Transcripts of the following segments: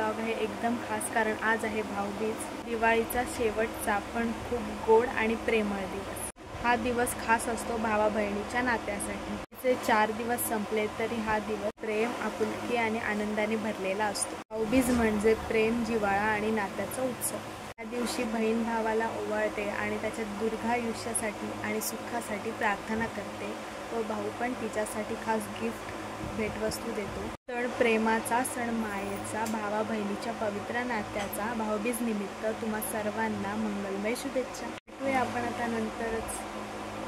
Blog आहे एकदम खास, कारण आज आहे भाऊबीज, दिवाळीचा शेवटचा पण खूप गोड आणि प्रेमळ दिवस। हा दिवस खास असतो भावा बहिणीच्या नात्यासाठी। ते 4 दिवस संपले तरी हा दिवस प्रेम, आपुलकी आणि आनंदाने भरलेला असतो। भाऊबीज म्हणजे प्रेम, जिव्हाळा आणि नात्याचा उत्सव। या दिवशी बहीण भावाला ओवाळते आणि त्याच्या दीर्घायुष्यासाठी आणि सुखासाठी प्रार्थना करते व भाऊ पण तिच्यासाठी खास गिफ्ट, भेटवस्तू देतो। सण प्रेमाचा, सण मायेचा, भावा बहिणीच्या पवित्र नात्याचा। भाऊबीज निमित्त तुम्हा सर्वांना मंगलमय शुभेच्छा। भेटूया आपण आता नंतरच।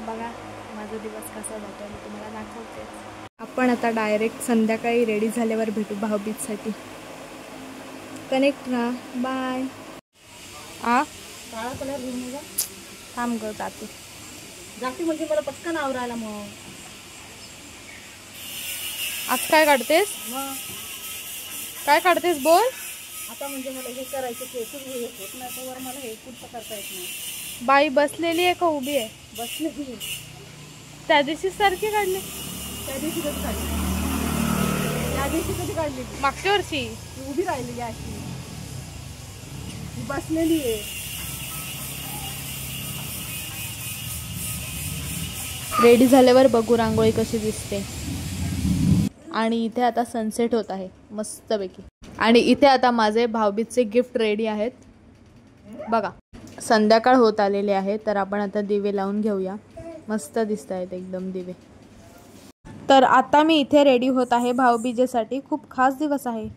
बघा माझा दिवस कसा जातो मी तुम्हाला दाखवते। आपण आता डायरेक्ट संध्याकाळी रेडी झाल्यावर भेटू भाऊबीजसाठी। कनेक्ट राहा, बाय। काळा कलर घेऊन जा, थांब ग जाते म्हणजे मला पटकन आवरायला। मग आज काय काढतेस? मग काय काढतेस बोल। आता म्हणजे मला हे करायचं, केसच हे होत नाही तर वर मला हे कुठं करता येत नाही। बाई बसलेली आहे का उभी आहे? बसलेली। त्या दिवशी सारखी काढली? त्या दिवशी कधी काढली? त्या दिवशी कधी काढली? मागच्या वर्षी। ती उभी राहिलेली अशी, ती बसलेली आहे। रेडी झाल्यावर बघू रांगोळी कशी दिसते। आणि इथे आता सनसेट होत आहे मस्तपैकी। आणि इथे आता माझे भाऊबीजचे गिफ्ट रेडी आहेत बघा। संध्याकाळ होत आलेली आहे तर आपण आता दिवे लावून घेऊया। मस्त दिसत आहेत एकदम दिवे। तर आता मी इथे रेडी होत आहे भाऊबीजेसाठी। खूप खास दिवस आहे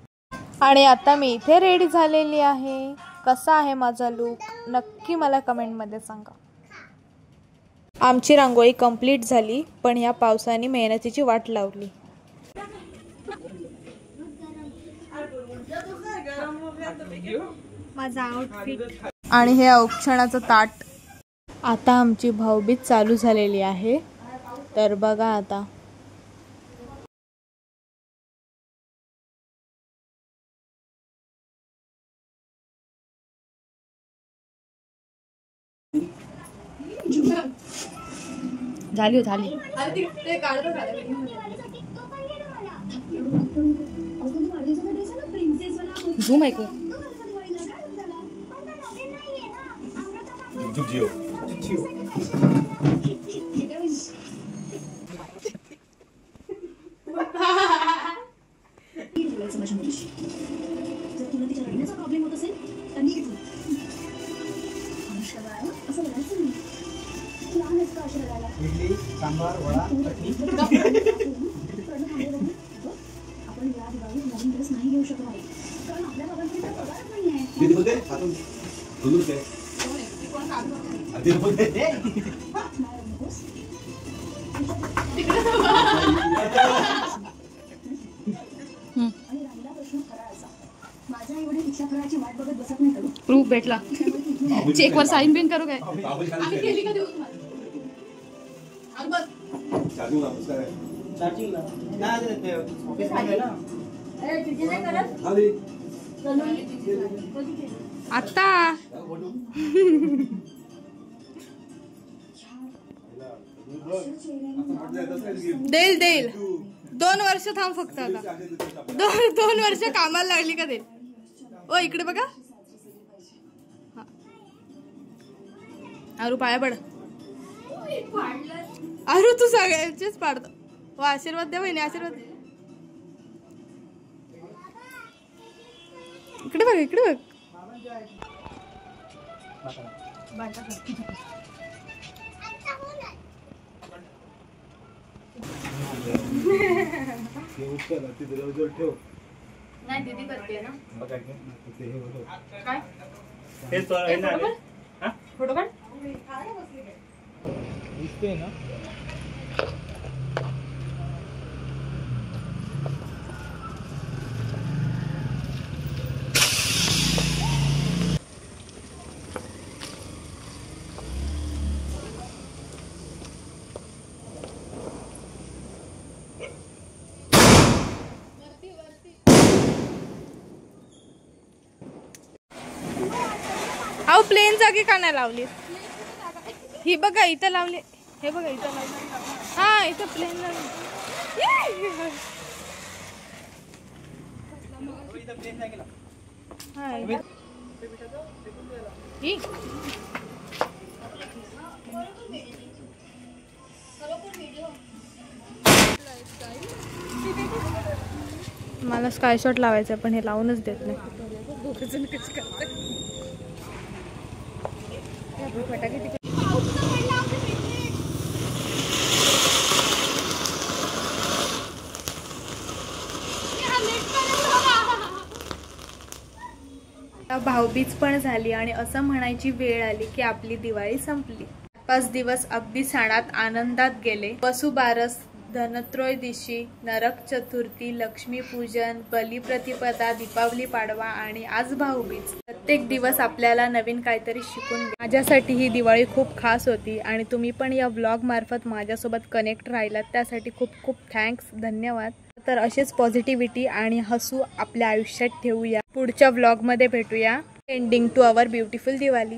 आणि आता मी इथे रेडी झालेली आहे। कसा आहे माझा लुक नक्की मला कमेंटमध्ये सांगा। आमची रांगोळी कंप्लीट झाली पण या पावसाने मेहनतीची वाट लावली। माझा आउटफिट आणि हे औक्षणाचं ताट। आता आमची भाऊबीज चालू झालेली आहे तर बघा आता। झाली झाली झूम आहे को जियो जर तुला तिच्या रडण्याचा प्रॉब्लेम होत असेल तर नीट असं रडायचं नाही। लहान असतं अशा रडायला। इडली, सांबार, वडा, आपण या दिवाळीत नवीन ड्रेस नाही घेऊ शकत आहे कारण आपल्या बाबांकडे तर पगारच नाही आहे। माझ्या एवढी रिक्षा करायची वाट बघत बसत नाही करू। प्रूफ भेटला, चेक वर साइन बिन करू काय? आम्ही केली का देऊ तुम्हाला? आता देईल देईल 2 वर्ष थांब फक्त। आता 2 वर्ष कामाला लागली का देईल। ओ इकडे बघा। आरू पाया पड। आरू तू सगळ्यांचेच पाडतो। व आशीर्वाद द्या बहिणी, आशीर्वाद। इकडे बघ, इकडे बघ। नाही दीदी करते ना। फोटो काढ। अहो प्लेन जागी का नाही लावली? ही बघा इथं लावली, हे बघा इथं लावली। हा इथं प्लेन लावली। मला स्काय शॉट लावायचा पण हे लावूनच देत नाही. भाऊबीज पण झाली आणि असं म्हणायची वेळ आली की आपली दिवाळी संपली. 5 दिवस अगदी सणात आनंदात गेले. वसुबारस, धनत्रयोदशी, नरक चतुर्थी, लक्ष्मीपूजन, बलिप्रतिपदा, दीपावली पाडवा आणि आज भाऊबीज. प्रत्येक दिवस आपल्याला नवीन काहीतरी शिकून माझ्यासाठी ही दिवाळी खूप खास होती आणि तुम्ही पण या व्लॉग मार्फत माझ्यासोबत कनेक्ट राहिलात त्यासाठी खूप खूप थँक्स, धन्यवाद. तर असेच पॉझिटिव्हिटी आणि हसू आपल्या आयुष्यात ठेवूया. पुढच्या व्लॉगमध्ये भेटूया. Ending to our beautiful Diwali.